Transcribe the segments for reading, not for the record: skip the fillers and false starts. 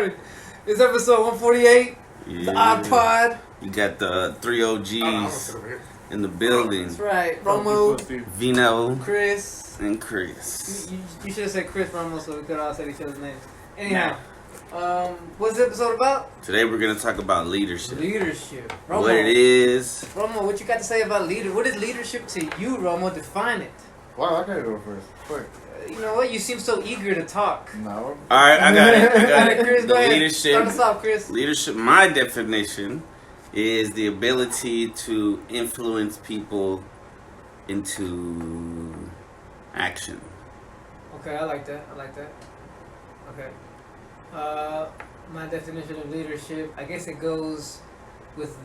started. It's episode 148. Yeah. The Odd Pod. You got the 3 OGs in the building. That's right. Romo, Vino, Chris, and Chris. You should have said Chris Romo so we could all say each other's names. Anyhow, what's the episode about? Today we're going to talk about leadership. Leadership. Romo, what it is. Romo, what you got to say about leader? What is leadership to you, Romo? Define it. Wow, I gotta go first. Quick. You know what? You seem so eager to talk. No. Alright, I got it. Chris, go ahead. Leadership. Start us off, Chris. Leadership, my definition is the ability to influence people into action. Okay, I like that. Okay. My definition of leadership, I guess it goes with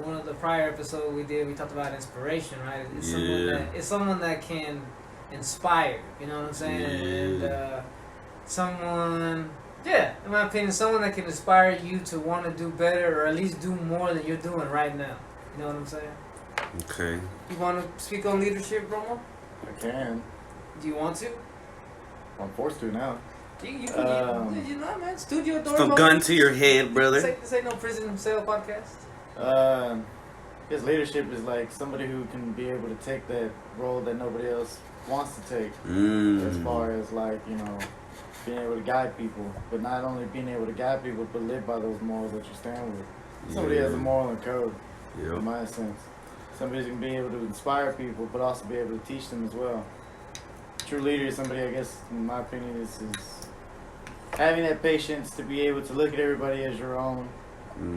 one of the prior episodes we did. We talked about inspiration, right? It's someone that can inspire. You know what I'm saying? Yeah. And someone, in my opinion, someone that can inspire you to want to do better or at least do more than you're doing right now. You know what I'm saying? Okay. You want to speak on leadership, Romo? I can. Do you want to? I'm forced to now. You know, man. Studio doors. Some gun to your head, brother. This ain't no prison cell podcast. His leadership is like somebody who can be able to take that role that nobody else wants to take. As far as like, you know, being able to guide people, but not only being able to guide people, but live by those morals that you stand with. Somebody has a moral and code, in my sense. Somebody can be able to inspire people, but also be able to teach them as well. True leader is somebody, I guess, in my opinion, is having that patience to be able to look at everybody as your own,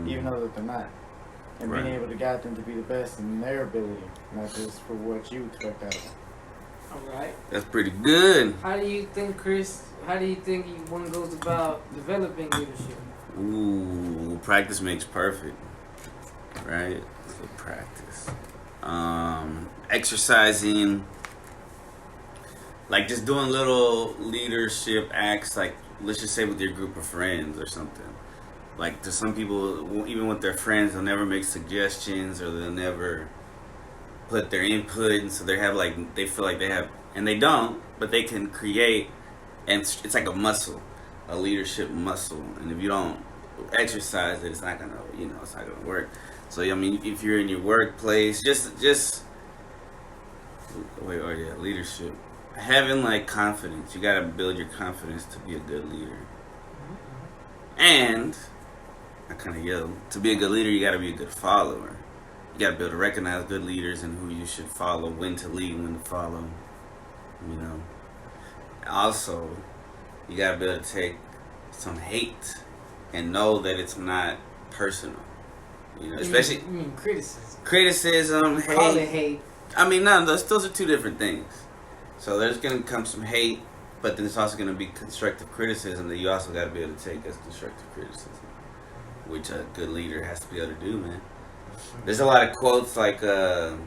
even though that they're not. And being able to guide them to be the best in their ability, not just for what you expect out of them. Alright. That's pretty good. How do you think, Chris, one goes about developing leadership? Ooh, practice makes perfect. Right? So practice. Exercising, like just doing little leadership acts, like let's just say with your group of friends or something. Like to some people, even with their friends, they'll never make suggestions or they'll never put their input, and so they feel like they have, and they don't, but they can create, and it's like a muscle, a leadership muscle, and if you don't exercise it, it's not gonna work. So I mean, if you're in your workplace, leadership, having like confidence, you gotta build your confidence to be a good leader, and to be a good leader, you gotta be a good follower. You gotta be able to recognize good leaders and who you should follow, when to lead, when to follow. You know. Also, you gotta be able to take some hate and know that it's not personal. You know, especially you mean criticism. Criticism, hate. Call it hate. I mean, no, those are two different things. So there's gonna come some hate, but then it's also gonna be constructive criticism that you also gotta be able to take as constructive criticism, which a good leader has to be able to do, man. There's a lot of quotes like a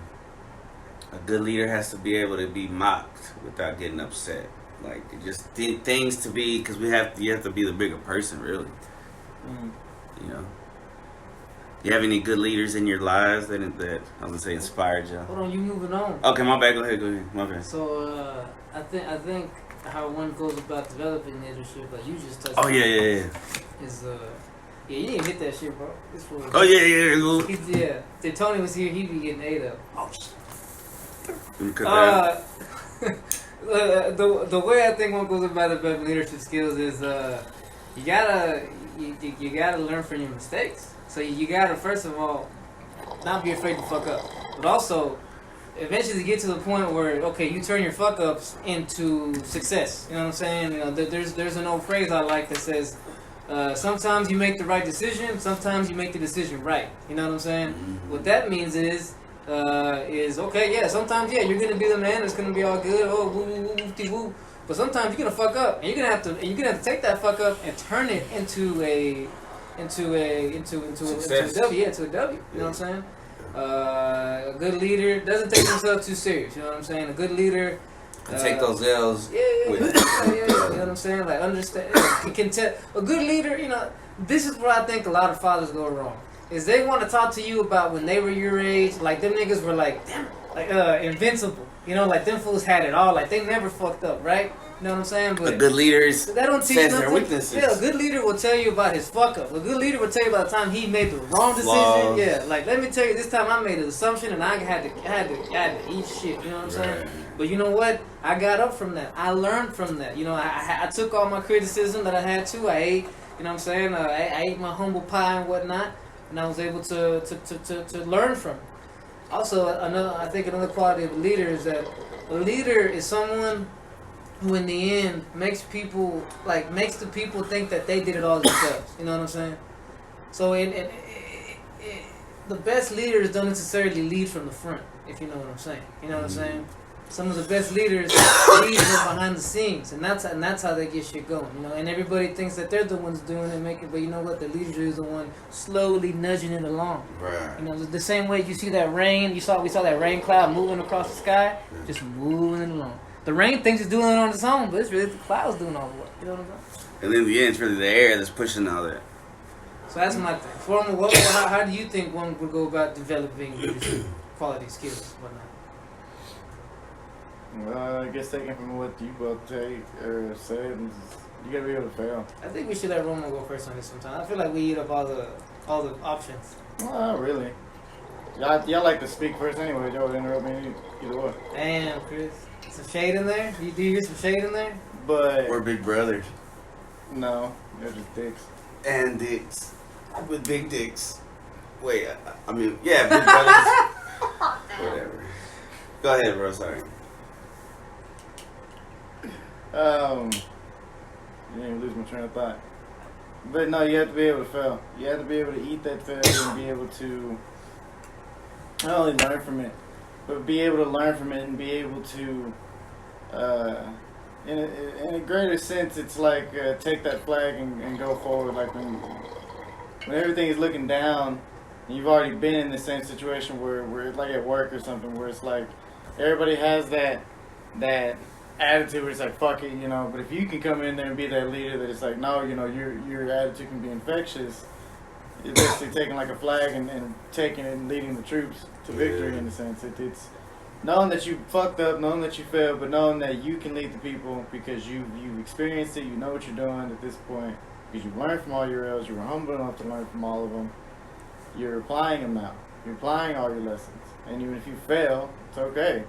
good leader has to be able to be mocked without getting upset. Like just things to be, because you have to be the bigger person, really. You know. You have any good leaders in your lives that I was gonna say inspired you? Hold on, you moving on. Okay, my bad. Go ahead. My bad. So I think how one goes about developing leadership, like you just touched. Oh yeah. Is you didn't hit that shit, bro. This was, oh yeah. If Tony was here, he'd be getting ate up. Oh shit. The way I think one goes about developing leadership skills is you gotta learn from your mistakes. So you gotta, first of all, not be afraid to fuck up, but also eventually get to the point where, okay, you turn your fuck ups into success. You know what I'm saying? You know, there's an old phrase I like that says, sometimes you make the right decision, sometimes you make the decision right. You know what I'm saying? What that means is okay, yeah, sometimes you're gonna be the man, it's gonna be all good, woo. But sometimes you're gonna fuck up, and you're gonna have to take that fuck up and turn it into a W. You know what I'm saying? A good leader doesn't take himself too serious. You know what I'm saying? A good leader take those L's. Yeah. You know what I'm saying? Like understand. Can tell a good leader. You know, this is where I think a lot of fathers go wrong. Is they want to talk to you about when they were your age. Like them niggas were like invincible. You know, like them fools had it all. Like they never fucked up, right? You know what I'm saying? A good leader is they don't teach says nothing. their weaknesses. Yeah, a good leader will tell you about his fuck up. A good leader will tell you about the time he made the wrong decision. Flaws. Yeah, like let me tell you, this time I made an assumption and I had to eat shit. You know what I'm saying? Right. But you know what? I got up from that. I learned from that. You know, I took all my criticism that I had to. I ate. You know what I'm saying? I ate my humble pie and whatnot, and I was able to learn from it. Also, I think another quality of a leader is that a leader is someone who in the end makes the people think that they did it all themselves. You know what I'm saying? So the best leaders don't necessarily lead from the front, if you know what I'm saying. You know what I'm saying? Some of the best leaders lead from behind the scenes, and that's how they get shit going. You know, and everybody thinks that they're the ones doing it, making. But you know what? The leader is the one slowly nudging it along. Right. You know, the same way you see that rain. We saw that rain cloud moving across the sky, just moving it along. The rain thinks it's doing it on its own, but it's really the clouds doing all the work. You know what I'm saying? And in the end, it's really the air that's pushing all that. So that's my thing. Formal, how do you think one would go about developing leadership quality skills, whatnot? Well, I guess taking from what you both said, you gotta be able to fail. I think we should let Roman go first on this sometime. I feel like we eat up all the options. Well, not really. Y'all like to speak first anyway. Y'all would interrupt me either way. Damn, Chris. Some shade in there? Do you hear some shade in there? But We're big brothers. no, they're just dicks. And dicks. With big dicks. Wait, I mean, yeah, big brothers. Whatever. Go ahead, bro. Sorry. You didn't even lose my train of thought. But no, you have to be able to fail. You have to be able to eat that failure and be able to not only learn from it, but be able to learn from it and be able to, in a greater sense, it's like take that flag and go forward. Like when everything is looking down, and you've already been in the same situation where like at work or something, where it's like everybody has that attitude where it's like fuck it, you know. But if you can come in there and be that leader that it's like no, you know, your attitude can be infectious. You're basically taking like a flag and taking it and leading the troops to victory in a sense. It's knowing that you fucked up, knowing that you failed, but knowing that you can lead the people because you've experienced it, you know what you're doing at this point, because you've learned from all your errors, you were humble enough to learn from all of them. You're applying them now. You're applying all your lessons. And even if you fail, it's okay.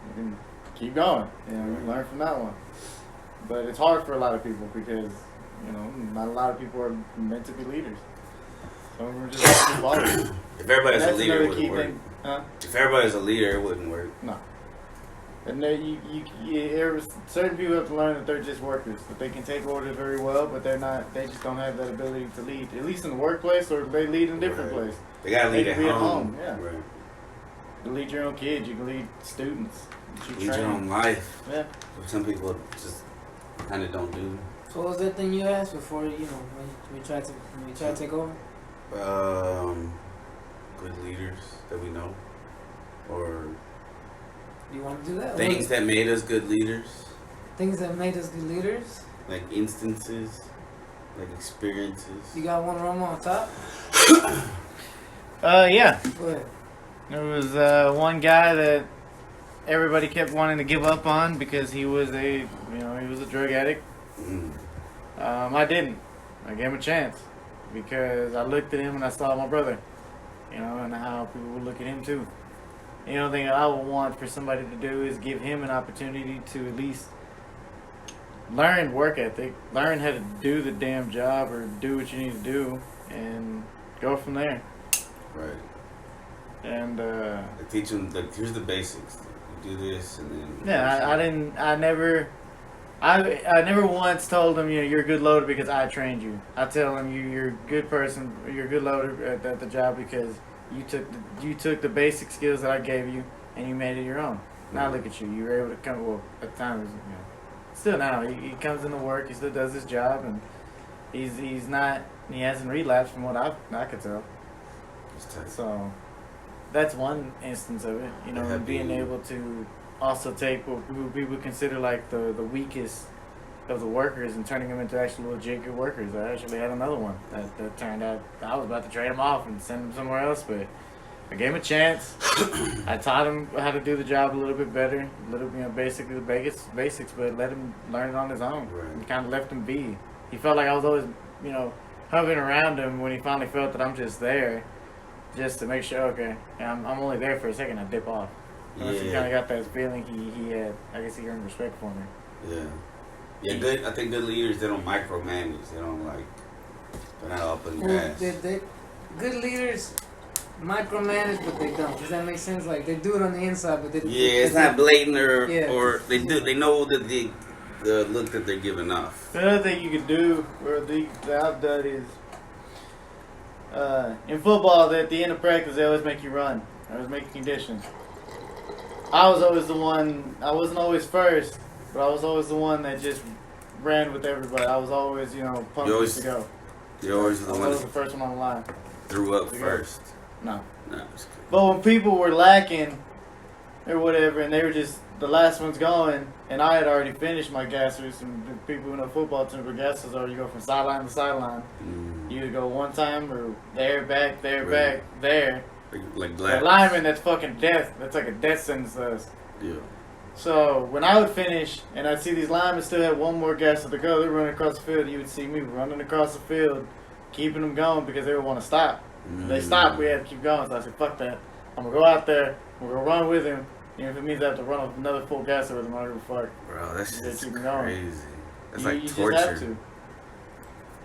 You can keep going. You know, you learn from that one. But it's hard for a lot of people because, you know, not a lot of people are meant to be leaders. Some of them are just followers. If everybody's a That's leader, it another wouldn't key work. thing. Huh? If everybody's a leader, it wouldn't work. No. And then certain people have to learn that they're just workers, that they can take orders very well, but they just don't have that ability to lead, at least in the workplace, or they lead in a different Right. place. They gotta lead They at can be at home. home, yeah. Right. You can lead your own kids, you can lead students. You Lead your own life. Yeah. Which some people just kind of don't do. So what was that thing you asked before, you know, when we tried to take over? Good leaders that we know, or Do you want to do that? things that made us good leaders, Things that made us good leaders? like instances, like experiences. You got one room on top? Yeah. Go ahead. There was one guy that everybody kept wanting to give up on because he was a drug addict. Mm. I didn't. I gave him a chance because I looked at him and I saw my brother, you know, and how people would look at him too. The only thing I would want for somebody to do is give him an opportunity to at least learn work ethic, learn how to do the damn job or do what you need to do, and go from there. Right. And Like teach them. Like here's the basics. You do this, and then. yeah, I never once told him, you know, you're a good loader because I trained you. I tell him you're a good person, you're a good loader at the job because you took the basic skills that I gave you and you made it your own. Now look at you. You were able to come. Well, at the time, you know, still now he comes into work. He still does his job, and he's not. He hasn't relapsed from what I could tell. It's tight. So that's one instance of it. You know, Have being you- able to also take what people consider like the weakest of the workers and turning them into actual legit good workers. I actually had another one that turned out I was about to trade him off and send him somewhere else, but I gave him a chance. I taught him how to do the job a little bit better, a little, basically the basics, but let him learn it on his own. Right. And kind of left him be. He felt like I was always, hovering around him when he finally felt that I'm just there, just to make sure, okay, I'm only there for a second, I dip off. Once he kind of got that feeling, he had, I guess he earned respect for me. Yeah. Yeah, I think good leaders, they don't micromanage. They don't they're not up in your ass. Good leaders micromanage, but they don't. Does that make sense? Like, they do it on the inside, but they it's not blatant or they know that the look that they're giving off. The other thing you could do, or that I've done is, in football, at the end of practice, they always make you run. They always make you condition. I was always the one, I wasn't always first, but I was always the one that just ran with everybody. I was always, pumped to go. You're always the one I was the first one on the line. Threw up first. No. No, just kidding. But when people were lacking or whatever, and they were just the last ones going, and I had already finished my gassers, and the people who know football team with gassers are you go from sideline to sideline. You either go one time or there, back, there, back, there. Like The lineman, that's fucking death. That's like a death sentence to us. Yeah. So when I would finish and I'd see these linemen still had one more gasser to go, they're running across the field. You would see me running across the field, keeping them going because they would want to stop. If they stopped, we had to keep going. So I said, fuck that. I'm going to go out there. We're going to run with him. Even if it means I have to run another full gasser with him, I don't give a fuck. Bro, that's just keep crazy. That's you torture. just have to.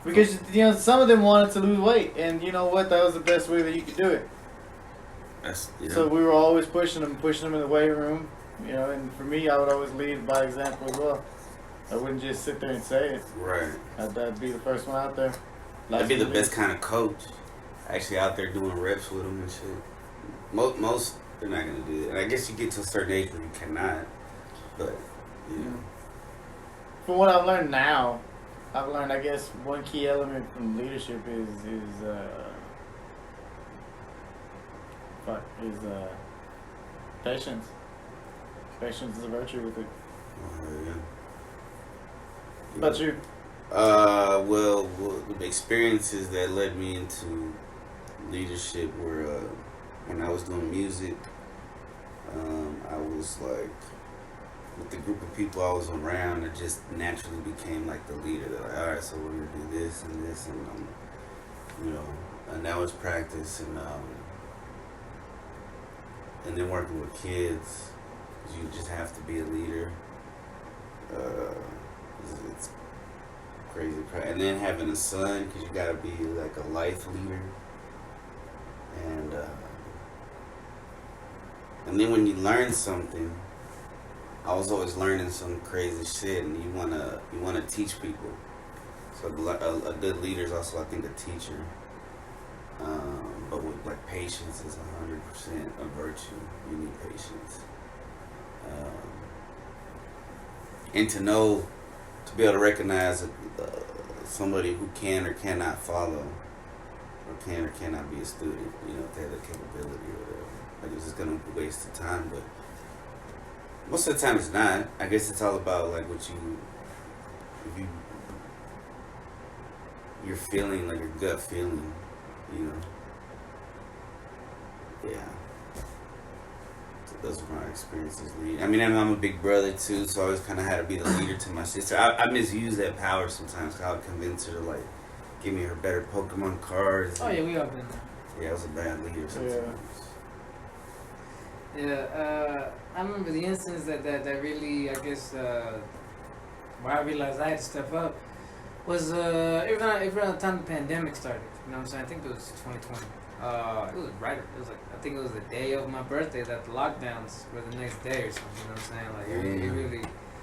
Because, some of them wanted to lose weight. And you know what? That was the best way that you could do it. So we were always pushing them in the weight room. And for me, I would always lead by example as well. I wouldn't just sit there and say it. Right. I'd be the first one out there. That'd be the best kind of coach. Actually out there doing reps with them and shit. Most they're not gonna do it. And I guess you get to a certain age where you cannot. But From what I've learned now, I guess one key element from leadership is patience. Patience is a virtue with it. What about you? Well, the experiences that led me into leadership were when I was doing music. I was like, with the group of people I was around, it just naturally became like the leader. They're like, all right, so we're gonna do this and this, and and that was practice, and then working with kids, 'cause you just have to be a leader. It's crazy. And then having a son, because you gotta be like a life leader. And then when you learn something, I was always learning some crazy shit, and you wanna teach people. So a good leader is also, I think, a teacher. But with like patience is 100% a virtue. You need patience. And to be able to recognize somebody who can or cannot follow, or can or cannot be a student, if they have the capability or whatever. Like, it's just gonna be a waste of time, but most of the time it's not. I guess it's all about like you're feeling, like your gut feeling, Yeah. So those were my experiences leading. I mean, I'm a big brother too, so I always kind of had to be the leader to my sister. I misuse that power sometimes, 'cause I would convince her to like give me her better Pokemon cards. Oh yeah, we all been there. Yeah, I was a bad leader sometimes. Yeah, I remember the instance that really, I guess, where I realized I had to step up was around the time the pandemic started. You know what I'm saying? I think it was 2020. It was right. It was like, I think it was the day of my birthday that the lockdowns were the next day or something. You know what I'm saying? Like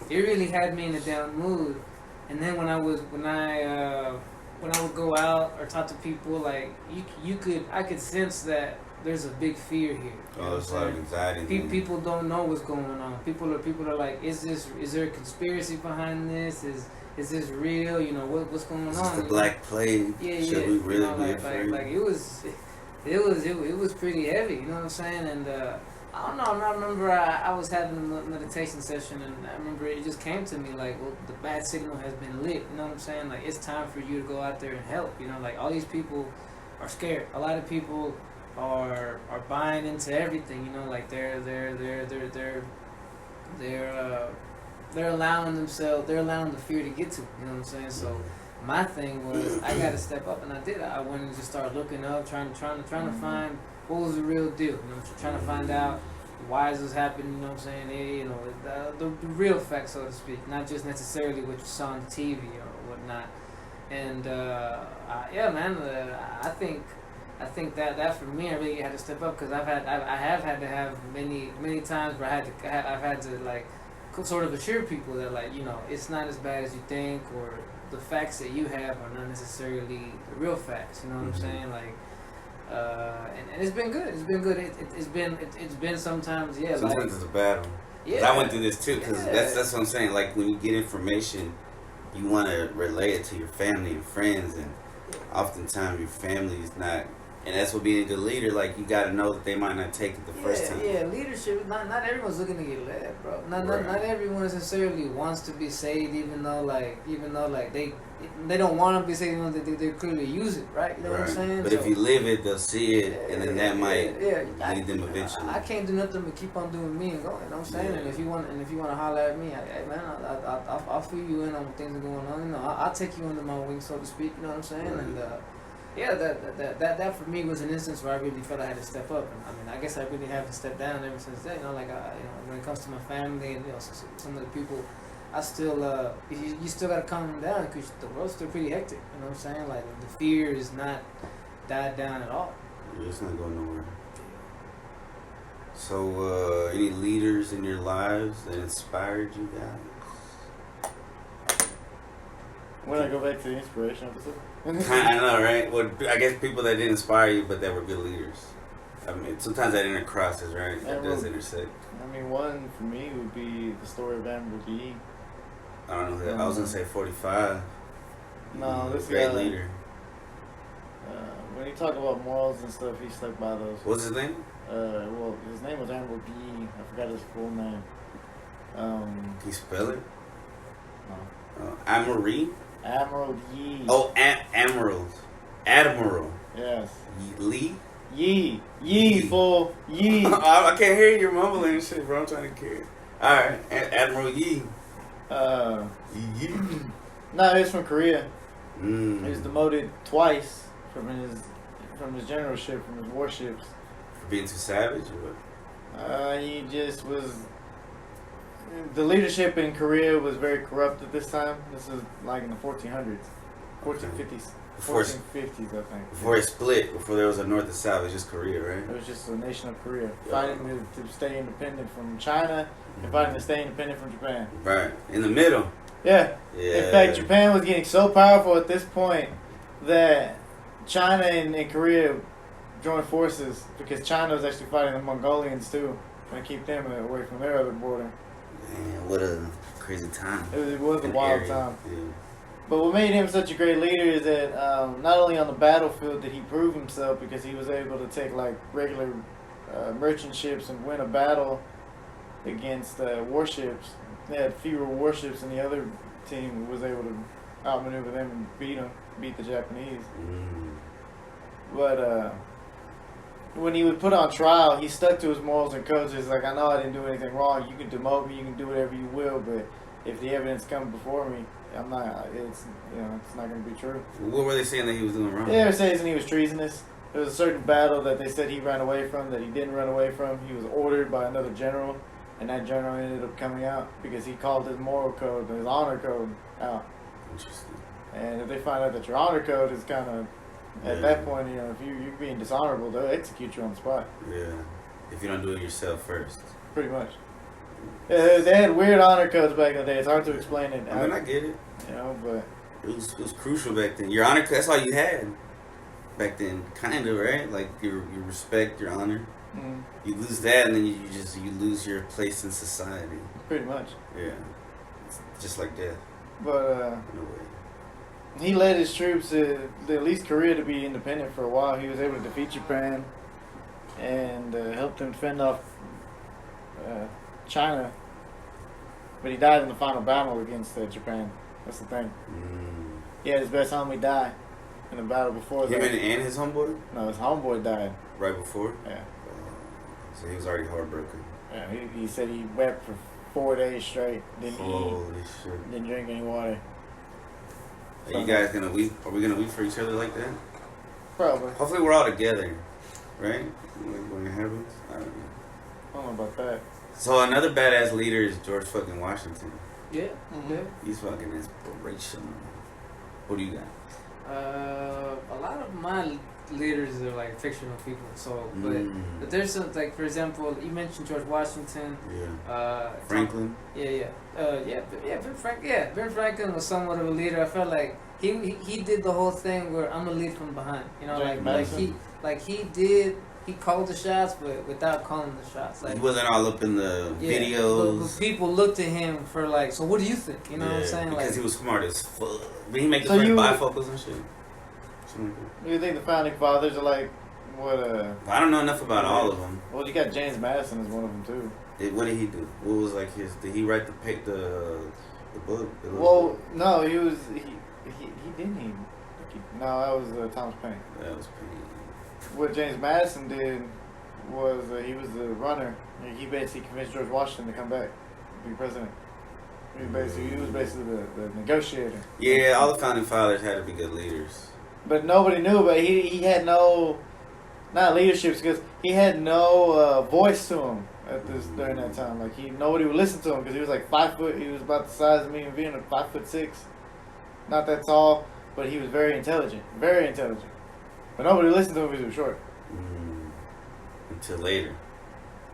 it really had me in a down mood. And then when I would go out or talk to people, like I could sense that there's a big fear here. It's a lot of anxiety. People don't know what's going on. People are like, is there a conspiracy behind this? Is this real? What's going on? Is this the Black Plague? Yeah. Should we really be afraid? Like it was pretty heavy. You know what I'm saying? And I don't know. I remember I was having a meditation session, and I remember it just came to me like, well, the bad signal has been lit. You know what I'm saying? Like, it's time for you to go out there and help. Like all these people are scared. A lot of people are buying into everything. You know, like they're allowing themselves, they're allowing the fear to get to. You know what I'm saying? So my thing was I got to step up, and I did. I went and just started looking up, trying to find what was the real deal. You know, trying to find out why is this happening. You know what I'm saying? You know, the real facts, so to speak, not just necessarily what you saw on TV or whatnot. And yeah, man, I think that for me, I really had to step up because I have had to have many times where I've had to like sort of assure people that, like, you know, it's not as bad as you think, or the facts that you have are not necessarily the real facts. You know what I'm saying? Like, and it's been good. It's been good. It's been sometimes, yeah. Sometimes like, it's a battle. Yeah. I went through this too, because that's what I'm saying. Like, when you get information, you want to relay it to your family and friends, and oftentimes your family is not. And that's what being a good leader, like, you got to know that they might not take it the first time. Yeah, leadership, not everyone's looking to get led, bro. Not everyone necessarily wants to be saved, even though they don't want to be saved, even though they clearly use it, right? You know what I'm saying? But so, if you live it, they'll see it, and then that might lead them eventually. I can't do nothing but keep on doing me and going. You know what I'm saying? Yeah. And if you want to holler at me, hey man, I'll fill you in on what things are going on. You know, I'll take you under my wing, so to speak. You know what I'm saying? Right. And yeah, that for me was an instance where I really felt I had to step up. And I mean, I guess I really haven't stepped down ever since then. You know, like when it comes to my family and, you know, some of the people, I still you still gotta calm them down because the world's still pretty hectic. You know what I'm saying? Like, the fear is not died down at all. Yeah, it's not going nowhere. So, any leaders in your lives that inspired you guys? When I go back to the inspiration episode. I know, right? Well, I guess people that didn't inspire you, but that were good leaders. I mean, sometimes that intercrosses, right? That does intersect. I mean, one for me would be the story of Admiral Guy. I don't know. That. I was gonna say 45. No, this great guy, leader. When you talk about morals and stuff, he stuck by those. What's his name? Well, his name was Admiral Guy. I forgot his full name. Can you spell it? No. Amory? Admiral Yi. Oh, Admiral. Yes. Lee? Yi, fool. Yi. I can't hear you mumbling and shit, bro. I'm trying to carry. Alright, Admiral Yi. Yi. No, he's from Korea. He Mm. was demoted twice from his generalship, from his warships. For being too savage or what? He just was. The leadership in Korea was very corrupt at this time. This is like in the 1400s, 1450s, 1450s, I think. Before it split, before there was a North and South, it was just Korea, right? It was just a nation of Korea Yeah. fighting to stay independent from China and fighting to stay independent from Japan. Right. In the middle. Yeah. Yeah. In fact, Japan was getting so powerful at this point that China and Korea joined forces because China was actually fighting the Mongolians too, trying to keep them away from their other border. Man, what a crazy time. It was a An wild area. time. Yeah. But what made him such a great leader is that not only on the battlefield did he prove himself because he was able to take like regular merchant ships and win a battle against warships. They had fewer warships than the other team was able to outmaneuver them and beat the Japanese. Mm. But when he was put on trial, he stuck to his morals and codes. It's like, I know I didn't do anything wrong. You can demote me, you can do whatever you will, but if the evidence comes before me, I'm not. It's not going to be true. What were they saying that he was doing wrong? They were saying he was treasonous. There was a certain battle that they said he ran away from that he didn't run away from. He was ordered by another general, and that general ended up coming out because he called his moral code, his honor code, out. Interesting. And if they find out that your honor code is kind of at that point, if you're being dishonorable, they'll execute you on the spot. Yeah. If you don't do it yourself first. Pretty much. They had weird honor codes back in the day. It's hard to explain it. I mean, I get it. But It was crucial back then. Your honor, that's all you had back then, kind of, right? Like your respect, your honor. mm, You lose that, and then you lose your place in society. pretty much. Yeah, it's just like death But in a way. he led his troops at least Korea to be independent for a while. He was able to defeat Japan and helped them fend off China. But he died in the final battle against Japan. That's the thing. Mm. He had his best homie die. in the battle before Him that. and his homeboy? No, his homeboy died. Right before? Yeah. So he was already heartbroken. Yeah, he said he wept for 4 days straight. Didn't Holy shit. eat. Didn't drink any water. Are you guys gonna weep? Are we gonna weep for each other like that? Probably. Hopefully we're all together, right? When it happens. I don't know. I don't know about that. So another badass leader is George fucking Washington. Yeah. Mhm. Yeah. He's fucking inspirational. What do you got? A lot of my leaders are like fictional people. So, but there's some, like, for example, you mentioned George Washington. Yeah. Franklin. Ben Franklin was somewhat of a leader. I felt like he did the whole thing where I'm gonna lead from behind. You know, he called the shots, but without calling the shots. Like, He wasn't all up in the but videos. people looked to him for like, so what do you think? You know what I'm saying? Because Like, he was smart as fuck. Did he make his So friend you- bifocals and shit? Something like You think the founding fathers are like what? that. I don't know enough about all of them. Well, you got James Madison as one of them too. What did he do? What was like his? Did he write the book? The little Well, book? no, he didn't even. No, that was Thomas Paine. That was pretty. What James Madison did was he was the runner. He basically convinced George Washington to come back, be president. He was basically the negotiator. Yeah, all the founding fathers had to be good leaders. But nobody knew. But he had no, not leadership skills. He had no voice to him at this during that time. Like nobody would listen to him because he was like 5 foot. He was about the size of me and being 5'6", not that tall, but he was very intelligent. Very intelligent. But nobody listened to him because he was short. Until later,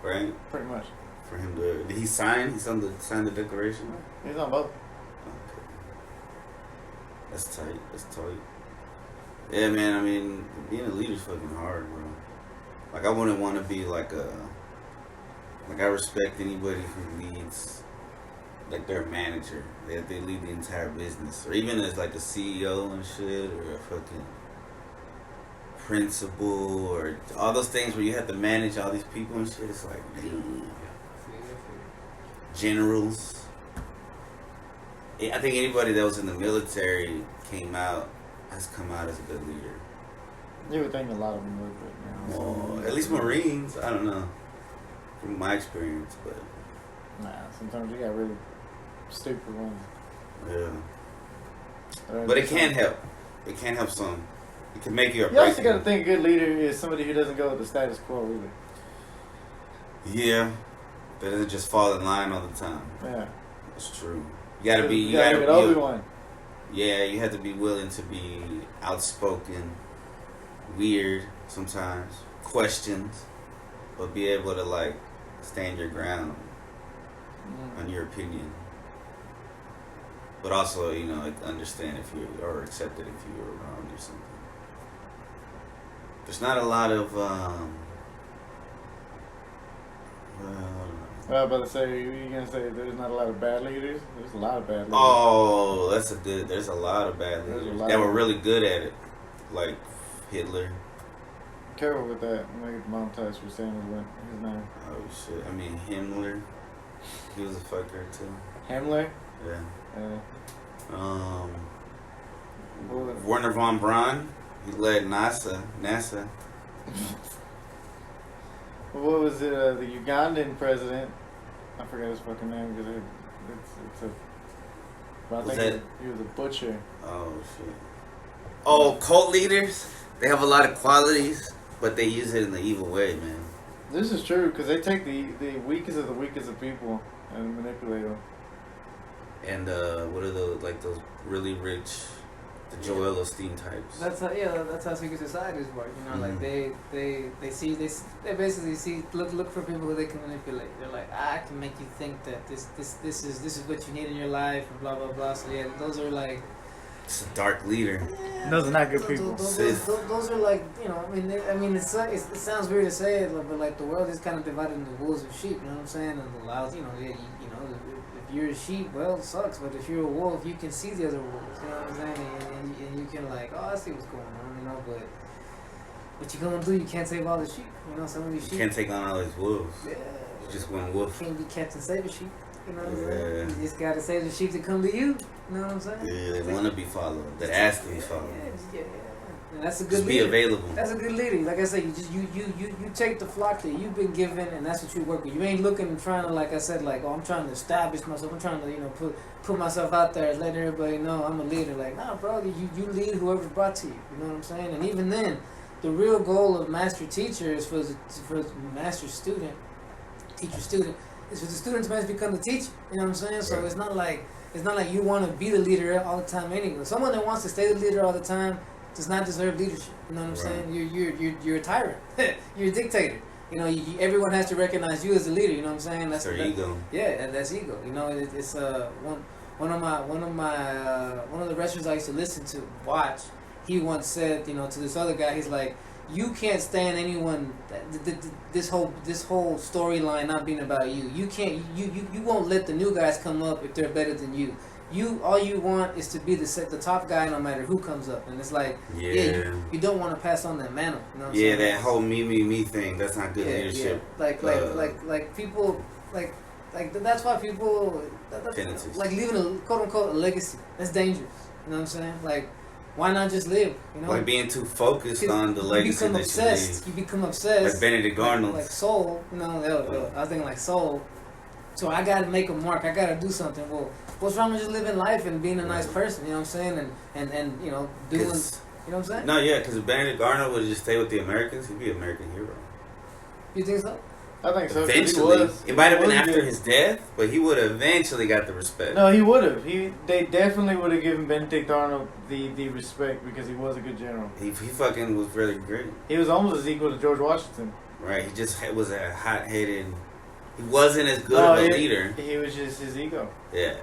right? Pretty much. For him to, did he sign? He signed the declaration. He's on both. Okay. That's tight. That's tight. Yeah, man. I mean, being a leader's fucking hard, bro. Like, I wouldn't want to be like I respect anybody who leads, like, their manager. They lead the entire business, or even as like a CEO and shit, or a fucking principal, or all those things where you have to manage all these people and shit. It's like, man, generals. I think anybody that was in the military has come out as a good leader. You would think a lot of them would, but Well, at least Marines. I don't know, from my experience, but nah. Sometimes you got really stupid ones. yeah. But it can help. It can help some. It can make you a You also break. got to think a good leader is somebody who doesn't go with the status quo either. Yeah, that doesn't just fall in line all the time. Yeah. That's true. You gotta be. You gotta look at Obi-Wan. Yeah, you have to be willing to be outspoken, weird sometimes, questions, but be able to like stand your ground on your opinion. But also, you know, understand if you or accept it if you were wrong or something. There's not a lot of I was about to say, you gonna say there's not a lot of bad leaders? There's a lot of bad leaders. Oh, there's a lot of bad There's a leaders lot that of- were really good at it. Like Hitler. Careful with that. I'm gonna get monetized for saying his name. Oh shit. I mean Himmler. He was a fucker too. Himmler? Yeah. Well, Werner von Braun. He led NASA. what was it? The Ugandan president. I forgot his fucking name because it's a. But I Was think that- he was a butcher. Oh shit. Oh, cult leaders. They have a lot of qualities, but they use it in the evil way, man. This is true because they take the weakest of people and manipulate them. And what are those really rich, the Joel Osteen types? that's how secret societies work. You know, like Mhm. they basically see look for people who they can manipulate. They're like, I can make you think that this is what you need in your life and blah blah blah. So yeah, those are like. It's a dark leader. Those are not good people. Those are like, you know, it sounds weird to say it, but like the world is kind of divided into wolves and sheep. You know what I'm saying? And allows, you know, if you're a sheep, well, it sucks. But if you're a wolf, you can see the other wolves. You know what I'm saying? And you can like, oh, I see what's going on. You know, but what you gonna do? You can't save all the sheep. You know, some of these sheep. You can't take on all these wolves. Yeah. You just one wolf. Can't be Captain Save a sheep. You know what I'm Yeah. saying? You just gotta save the sheep that come to you. You know what I'm saying? Yeah, they want to be followed. That ask to be followed. Yeah. And that's a good Just be leader. available. That's a good leader. Like I said, you take the flock that you've been given, and that's what you work with. You ain't looking and trying to, like I said, like, oh, I'm trying to establish myself. I'm trying to, put myself out there, let everybody know I'm a leader. Like, nah, bro, you lead whoever's brought to you. You know what I'm saying? And even then, the real goal of master teacher is for master student, teacher student, is for the students to become the teacher. You know what I'm saying? So Right. it's not like you want to be the leader all the time anyway. Someone that wants to stay the leader all the time does not deserve leadership. You know what I'm Right. saying? You're a tyrant. You're a dictator. You know, everyone has to recognize you as a leader. You know what I'm saying? That's their ego. Yeah, and that's ego. You know, it's one of the wrestlers I used to listen to watch. He once said, to this other guy, he's like, you can't stand anyone. This whole storyline not being about you. You can't. You won't let the new guys come up if they're better than you. All you want is to be the top guy no matter who comes up, and it's like you don't want to pass on that mantle. You know what I'm saying? That whole me thing. That's not good leadership. Like people like that's why people Tendencies. like leaving a quote unquote a legacy. That's dangerous. You know what I'm saying? Like, why not just live? You know, Like being too focused on the legacy become that obsessed. You become obsessed. Like Benedict Arnold. Like Soul. You know, I was thinking like Soul. So I gotta make a mark. I gotta do something. Well, what's wrong with just living life and being a nice person? You know what I'm saying? And doing. You know what I'm saying? No, yeah, because if Benedict Arnold would just stay with the Americans, he'd be an American hero. You think so? I think so. 'cause Eventually, it might have been he after good. his death, but he would have eventually got the respect. No, he would have. They definitely would have given Benedict Arnold the respect because he was a good general. He fucking was really great. He was almost as equal to George Washington. Right, he just was a hot-headed. He wasn't as good of a leader. He was just his ego. Yeah.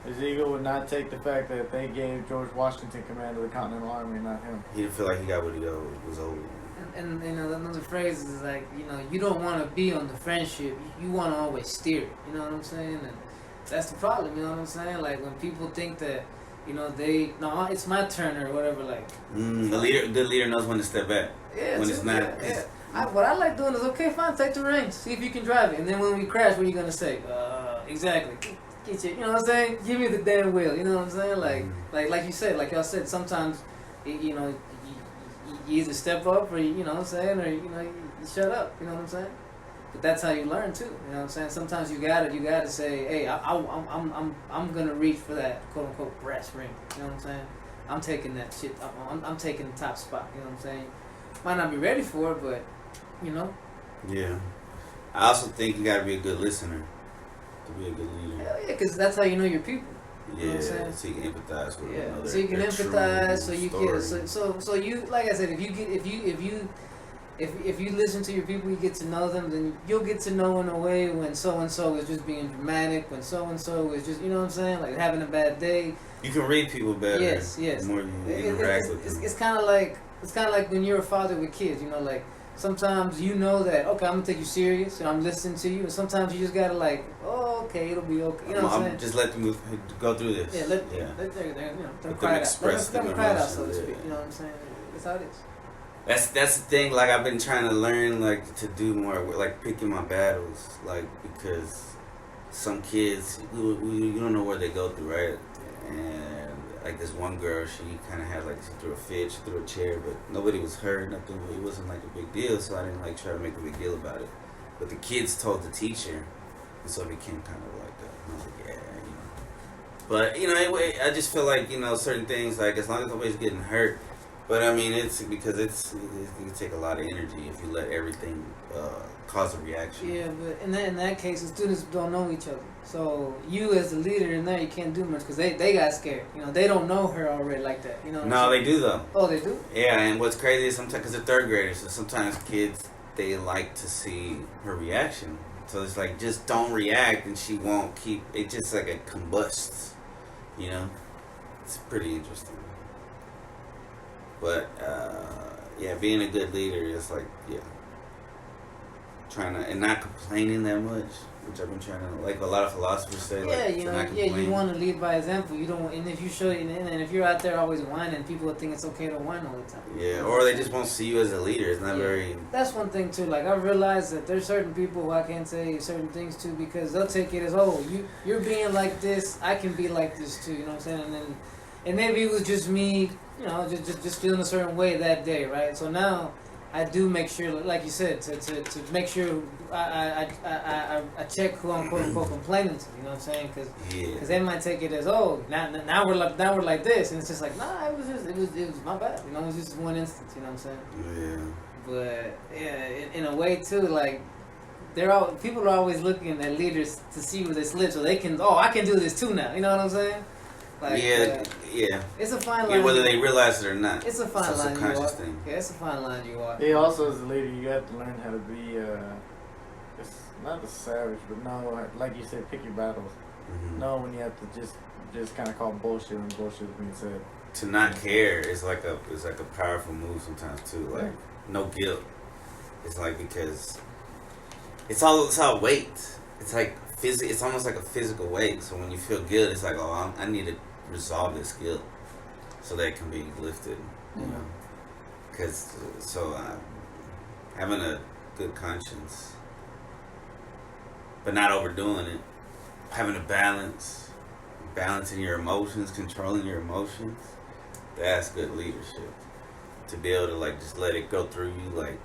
His ego would not take the fact that they gave George Washington command of the Continental Army, not him. He didn't feel like he got what he was owed. And another phrase is like, you don't want to be on the friendship. You want to always steer it. You know what I'm saying? And that's the problem. You know what I'm saying? Like when people think that, it's my turn or whatever. Like Good leader knows when to step back. yeah, When it's not. What I like doing is okay, fine, take the reins, see if you can drive it, and then when we crash, what are you gonna say? Exactly. Get you. You know what I'm saying? Give me the damn wheel. You know what I'm saying? Like you said, like y'all said, sometimes, you either step up or you know what I'm saying, or you shut up. You know what I'm saying? But that's how you learn too. You know what I'm saying? Sometimes you gotta say, hey, I'm gonna reach for that quote unquote brass ring. You know what I'm saying? I'm taking that shit. I'm taking the top spot. You know what I'm saying? Might not be ready for it, but Yeah. I also think you gotta be a good listener to be a good leader. hell yeah, because that's how you know your people. You know what I'm Yeah, saying? so you can empathize with one Yeah, another. so you can their empathize. true So you story. get so you like I said, if you listen to your people, you get to know them. Then you'll get to know in a way when so and so is just being dramatic, when so and so is just what I'm saying, like having a bad day. You can read people better. Yes. The more you interact with them. It's kind of like when you're a father with kids. Like sometimes that okay, I'm gonna take you serious and I'm listening to you, and sometimes you just gotta like, oh okay, it'll be okay. You know what I'm saying? Just let them go through this. Yeah, let them Let cry them it out. express Let them their cry it out, so to emotions, speak. yeah. You know what I'm saying? That's how it is. That's the thing. Like I've been trying to learn, like to do more, like picking my battles, like because some kids you don't know where they go through, right? And like this one girl, she kind of had like she threw a fit, she threw a chair, but nobody was hurt, nothing. It wasn't like a big deal, so I didn't like try to make a big deal about it. But the kids told the teacher, and so it became kind of like that. And I was like, yeah. But anyway, I just feel like certain things, like as long as nobody's getting hurt. But I mean, it's because it can take a lot of energy if you let everything cause a reaction. Yeah, but in that case, the students don't know each other. So you as the leader in there, you can't do much because they got scared. They don't know her already like that. No, they do though. Oh, they do? Yeah, and what's crazy is sometimes, because they're third graders, so sometimes kids, they like to see her reaction. So it's like, just don't react and she won't keep, it just like it combusts, It's pretty interesting. But, being a good leader is like, trying to, and not complaining that much, which I've been trying to, like a lot of philosophers say, you want to lead by example. You don't, and if you show, and if you're out there always whining, people will think it's okay to whine all the time. Yeah, or they just won't see you as a leader. It's not very. That's one thing too. Like I realized that there's certain people who I can't say certain things to because they'll take it as, oh, you're being like this, I can be like this too. You know what I'm saying? and maybe it was just me, you know, just feeling a certain way that day, right? So now I do make sure, like you said, to make sure I check who I'm quote unquote complaining to. You know what I'm saying? Because they might take it as, oh, now we're like this, and it's just like, nah, it was my bad. You know, it was just one instance. You know what I'm saying? Yeah. But yeah, in a way too, like people are always looking at leaders to see where they slip, so they can, I can do this too now. You know what I'm saying? Like, yeah. It's a fine line. Yeah, whether they realize it or not. It's a fine line. Subconscious thing. Yeah, it's a fine line you walk. Yeah, also as a leader, you have to learn how to be, it's not a savage, but no, like you said, pick your battles. Mm-hmm. Know when you have to just kind of call bullshit when bullshit is being said. To not care is like a powerful move sometimes too. Like no guilt. It's like because it's all weight. It's like it's almost like a physical weight. So when you feel guilt, it's like, oh, I need to resolve this guilt so that it can be lifted. You know, because having a good conscience, but not overdoing it, having a balancing your emotions, controlling your emotions. That's good leadership. To be able to like just let it go through you, like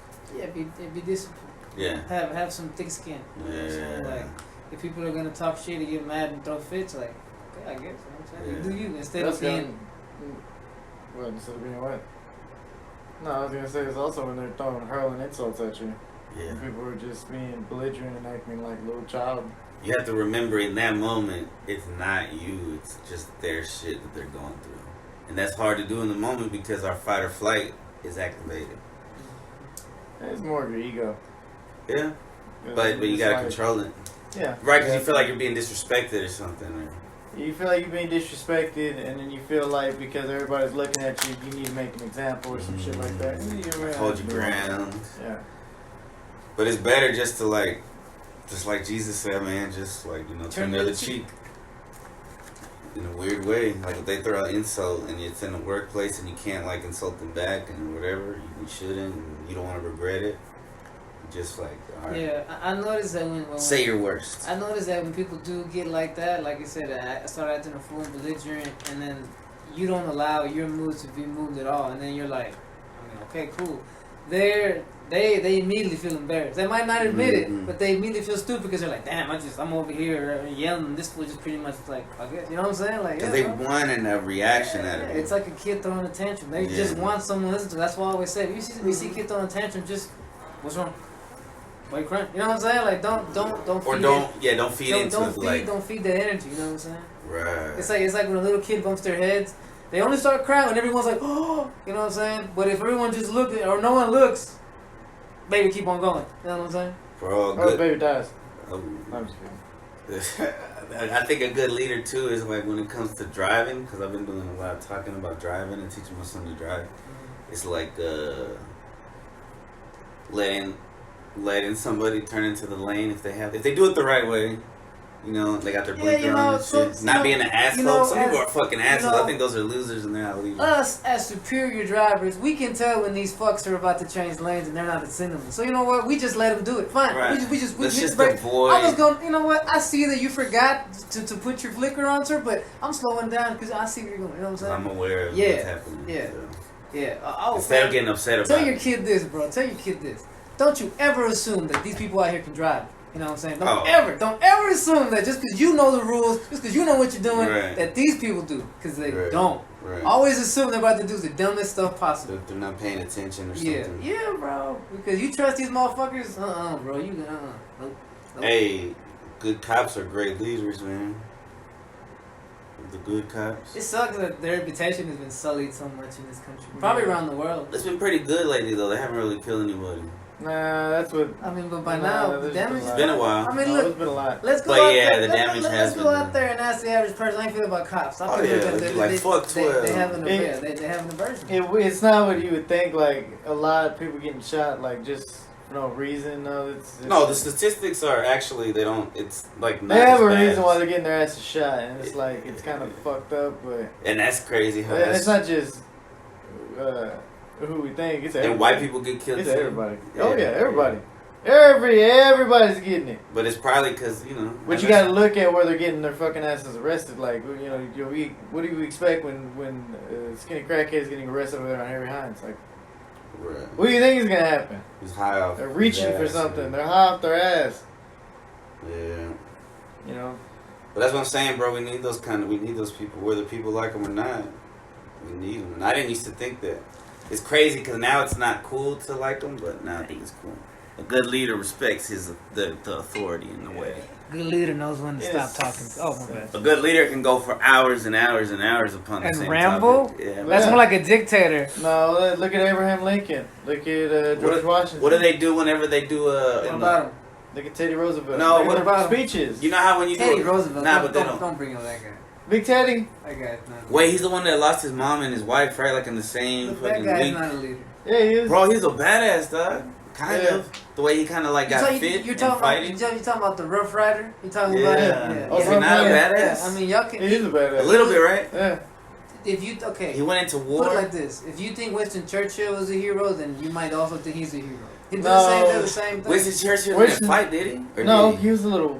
be disciplined. Yeah. Have some thick skin. You know what I'm saying? Like if people are gonna talk shit and get mad and throw fits, like okay, I guess. You know what I'm saying? You do you instead of being. What instead of being what? No, I was gonna say it's also when they're hurling insults at you. Yeah. People are just being belligerent and acting like a little child. You have to remember in that moment, it's not you. It's just their shit that they're going through. And that's hard to do in the moment because our fight or flight is activated. It's more of your ego. Yeah. But you gotta control it. Yeah. Right, because you feel like you're being disrespected or something. Or... You feel like you're being disrespected, and then you feel like because everybody's looking at you, you need to make an example or some shit like that. Hold your ground. Yeah. But it's better just to like, just like Jesus said, man, just like, you know, turn the other cheek. In a weird way, like if they throw an insult and it's in the workplace and you can't like insult them back and whatever, you shouldn't, and you don't want to regret it. Just like, all right. Yeah, I noticed that when say your worst. I noticed that when people do get like that, like I said, I start acting a fool and belligerent, and then you don't allow your mood to be moved at all, and then you're like, I mean, okay, cool. They immediately feel embarrassed. They might not admit it, but they immediately feel stupid because they're like, damn, I'm over here yelling, and this fool just pretty much like, I guess, you know what I'm saying? Like, they wanting a reaction out of it. It's like a kid throwing a tantrum. They just want someone to listen to. That's why I always say, we see kids throwing a tantrum, just, what's wrong? Why you crying? You know what I'm saying? Like, don't feed into it. Don't feed that energy. You know what I'm saying? Right. It's like when a little kid bumps their heads, they only start crying when everyone's like, oh, you know what I'm saying? But if everyone just looks or no one looks, baby keep on going. You know what I'm saying? Or baby dies. I'm just kidding. I think a good leader too is like when it comes to driving, because I've been doing a lot of talking about driving and teaching my son to drive. It's like letting somebody turn into the lane if they do it the right way. You know, they got their blinker on and shit. Not being an asshole. Some people are fucking assholes. I think those are losers and they're not leaders. Us, as superior drivers, we can tell when these fucks are about to change lanes and they're not at cinnamon. So you know what? We just let them do it. Fine. Right. We just avoid. I was going, you know what? I see that you forgot to put your flicker on, sir, but I'm slowing down because I see where you're going. You know what I'm saying? I'm aware of what's happening. Yeah. So. Yeah. Instead of getting upset about it. Tell your kid this, bro. Tell your kid this. Don't you ever assume that these people out here can drive. You know what I'm saying? Don't ever assume that just because you know the rules, just because you know what you're doing, that these people do. Because they don't. Right. Always assume they're about to do the dumbest stuff possible. They're not paying attention or something. Yeah, bro. Because you trust these motherfuckers? Bro. Nope. Hey, good cops are great leaders, man. The good cops. It sucks that their reputation has been sullied so much in this country. Probably around the world. It's been pretty good lately, though. They haven't really killed anybody. Nah, that's what. I mean, but by now, the damage. It's been a while. I mean, look. It's been a lot. Let's go out there. The damage has been. Let's go out there and ask the average person. I ain't feel about cops. I feel fuck 12. They have an aversion. It's not what you would think. Like a lot of people getting shot, like just for no reason. No, the statistics are actually they don't. It's like not they have a bad. reason why they're getting their asses shot, and it's like it's kind of fucked up. But and that's crazy. How it's not just who we think. It's everybody. And white people get killed. It's everybody. Oh yeah, everybody. Everybody's getting it. But it's probably because, you know. But you got to look at where they're getting their fucking asses arrested. Like, you know, what do you expect when skinny crackhead's getting arrested over there on Harry Hines? Like, Right. what do you think is gonna happen? He's high off. They're reaching his for ass, something. yeah. They're high off their ass. Yeah. You know. But that's what I'm saying, bro. We need those people, whether people like them or not. We need them. And I didn't used to think that. It's crazy because now it's not cool to like them, but now I think it's cool. A good leader respects the authority in a way. Good leader knows when to Yes. stop talking. Oh my bad. A good leader can go for hours and hours and hours upon the And same ramble? topic. Yeah. That's more like a dictator. No, look at Abraham Lincoln. Look at George Washington. What do they do whenever they do What about him? Look at Teddy Roosevelt. No, Look what at about him? speeches? You know how when you Teddy do Roosevelt. Nah, don't, but they don't, don't. don't bring up that guy. Big Teddy? That guy's not. Wait, he's the one that lost his mom and his wife, right? Like in the same Look, that fucking guy's week. not a leader. Yeah, he is. Bro, he's a badass, dog. Kind Yeah. of. The way he kind of like got fit You're and talking, fighting. you're talking about the Rough Rider? You talking Yeah. about Yeah. Oh, Is he not a yeah. badass? Yeah, I mean, y'all can. He is a badass. A little bit, right? Yeah. If you okay, He went into war. put it like this: if you think Winston Churchill was a hero, then you might also think he's a hero. He did No. the same thing. Winston Churchill Winston- didn't fight, did he? Or No, did he? he was a little.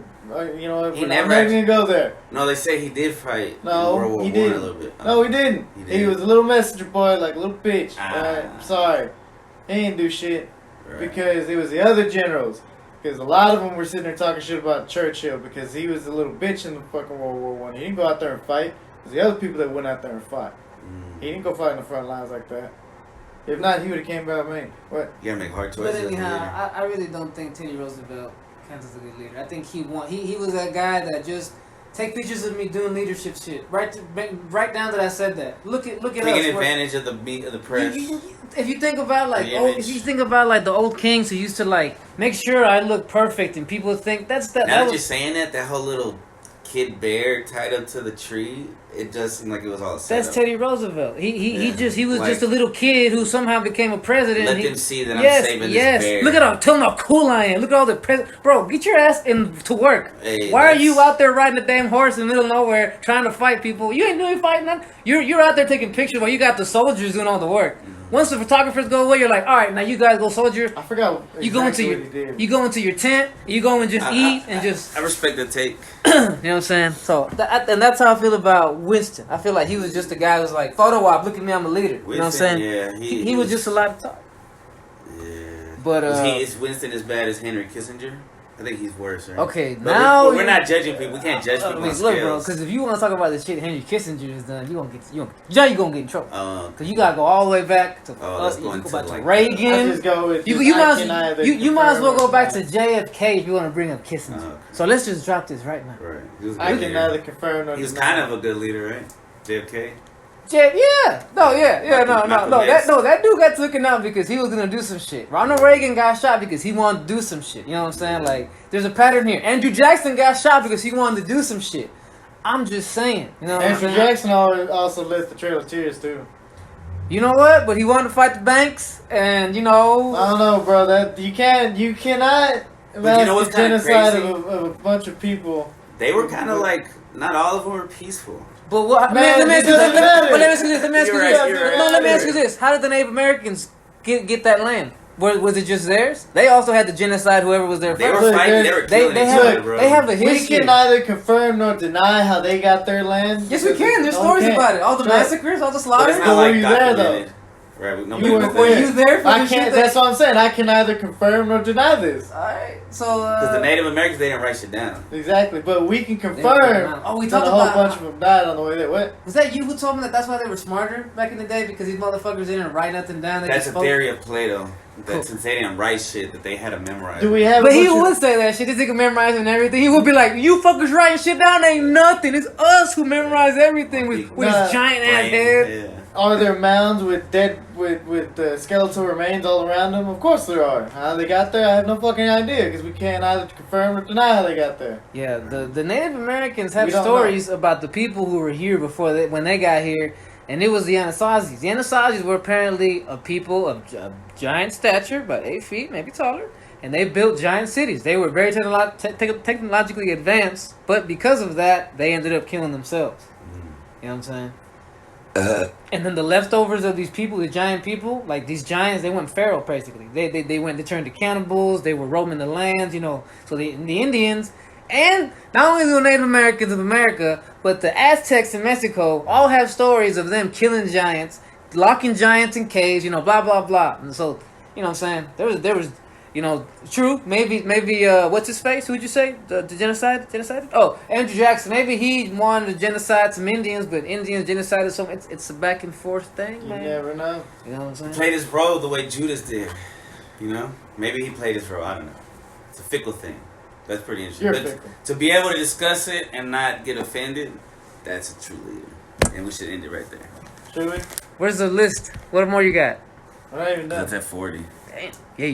You know, He we're never not even gonna go there. No, they say he did fight No, in World War he I didn't. a little bit. No, he didn't. He He did. was a little messenger boy, like a little bitch. Ah. Alright, sorry. He didn't do shit Right. because it was the other generals. Because a lot of them were sitting there talking shit about Churchill because he was a little bitch in the fucking World War One. He didn't go out there and fight. It was the other people that went out there and fought. He didn't go fight in the front lines like that. If not, he would have came back, man. What? You gotta make hard But choices. as a anyhow, leader. I really don't think Teddy Roosevelt counts as a good leader. I think he was that guy that just take pictures of me doing leadership shit. Right down that I said that. Look at us. Taking We're- advantage of the press. If you think about like The if image. you think about like the old kings who used to like make sure I look perfect and people think Now that that was you're saying that whole little kid bear tied up to the tree, it does seem like it was all set that's up. Teddy Roosevelt. He was Like- just a little kid who somehow became a president. Let and them see that yes, I'm saving yes. this bear. Look at tell them how cool I am. Look at all the bro. Get your ass to work. Hey, Why are that's- you out there riding a damn horse in the middle of nowhere trying to fight people? You ain't doing fighting none. You're out there taking pictures while you got the soldiers doing all the work. Once the photographers go away, you're like, all right, now you guys go soldier. I forgot. You go into exactly your what he did. you go into your tent. You go and just eat and just. I respect the take. You know what I'm saying? So and that's how I feel about Winston. I feel like he was just a guy who was like, photo op, look at me, I'm a leader. You know what I'm Winston, saying? yeah, He was just a lot of talk. Yeah. But Is Winston as bad as Henry Kissinger? I think he's worse, right? okay, But now we're not judging people. We can't judge people on look, bro, scales. because if you want to talk about the shit Henry Kissinger has done, you're gonna get in trouble. Oh, Cause you gotta go all the way back to let's you go go into, back to like, I Reagan. just go with. You I might can as, either you might as well confirm go or back to deny. JFK if you want to bring up Kissinger. okay. So let's just drop this right now. Right. He was a I good can leader. neither confirm nor He was deny. kind of a good leader, right? JFK. No, that dude got taken out because he was gonna do some shit. Ronald Reagan got shot because he wanted to do some shit. You know what I'm saying? Like, there's a pattern here. Andrew Jackson got shot because he wanted to do some shit. I'm just saying. You know what I'm Andrew saying? Jackson also lit the Trail of Tears too. You know what? But he wanted to fight the banks, and you know. I don't know, bro. That you cannot you imagine know what's the kinda genocide crazy? of a bunch of people. They were kind of like, not all of them were peaceful. But what? Man, let me ask it you doesn't this. matter. Let me ask you this. Let me ask you You're this. right, you're right. No, let me ask you this. How did the Native Americans get that land? Was it just theirs? They also had to genocide whoever was there They first. were Look, fighting. They were killing They each have other, bro. they have a We history. can neither confirm nor deny how they got their land. Yes, we can. There's No, stories can't. about it. All the Right. massacres, all the But slaughter. it's But not were like you there, though? documented. Right. You Nobody weren't Were there. you there for I the shit can't. that- That's what I'm saying. I can neither confirm nor deny this. Alright, so Because the Native Americans, they didn't write shit down. Exactly, but we can They didn't confirm Oh, we that talked a whole about. bunch of them died on the way there. What? Was that you who told me that that's why they were smarter back in the day because these motherfuckers didn't write nothing down? They That's just a spoke? theory of Plato. That Cool. since they didn't write shit, that they had to memorize. Do we it. have? But a he bunch of- would say that shit. This nigga memorizing everything. He would be like, "You fuckers writing shit down ain't nothing. It's us who memorize everything with Nah. his giant ass Brain, head." yeah. Are there mounds with dead with skeletal remains all around them? Of course there are. How they got there, I have no fucking idea because we can't either confirm or deny how they got there. Yeah, the Native Americans have We don't stories about the people who were here before when they got here, and it was the Anasazis. The Anasazis were apparently a people of giant stature, about 8 feet, maybe taller, and they built giant cities. They were very technologically advanced, but because of that, they ended up killing themselves. You know what I'm saying? And then the leftovers of these people, the giant people, like these giants, they went feral basically. They turned to cannibals. They were roaming the lands, you know. So the Indians, and not only the Native Americans of America, but the Aztecs in Mexico all have stories of them killing giants, locking giants in caves, you know, blah blah blah. And so, you know what I'm saying? There was you know, true. Maybe. What's his face? Who'd you say? The genocide? Oh, Andrew Jackson. Maybe he wanted to genocide some Indians, but Indians genocided some. It's a back and forth thing, man. You never know. You know what I'm saying? Played his role the way Judas did. You know, maybe he played his role. I don't know. It's a fickle thing. That's pretty interesting. You're But fickle. to be able to discuss it and not get offended, that's a true leader. And we should end it right there. Should we? Where's the list? What more you got? We're not even done. That's at 40. Damn. Yeah.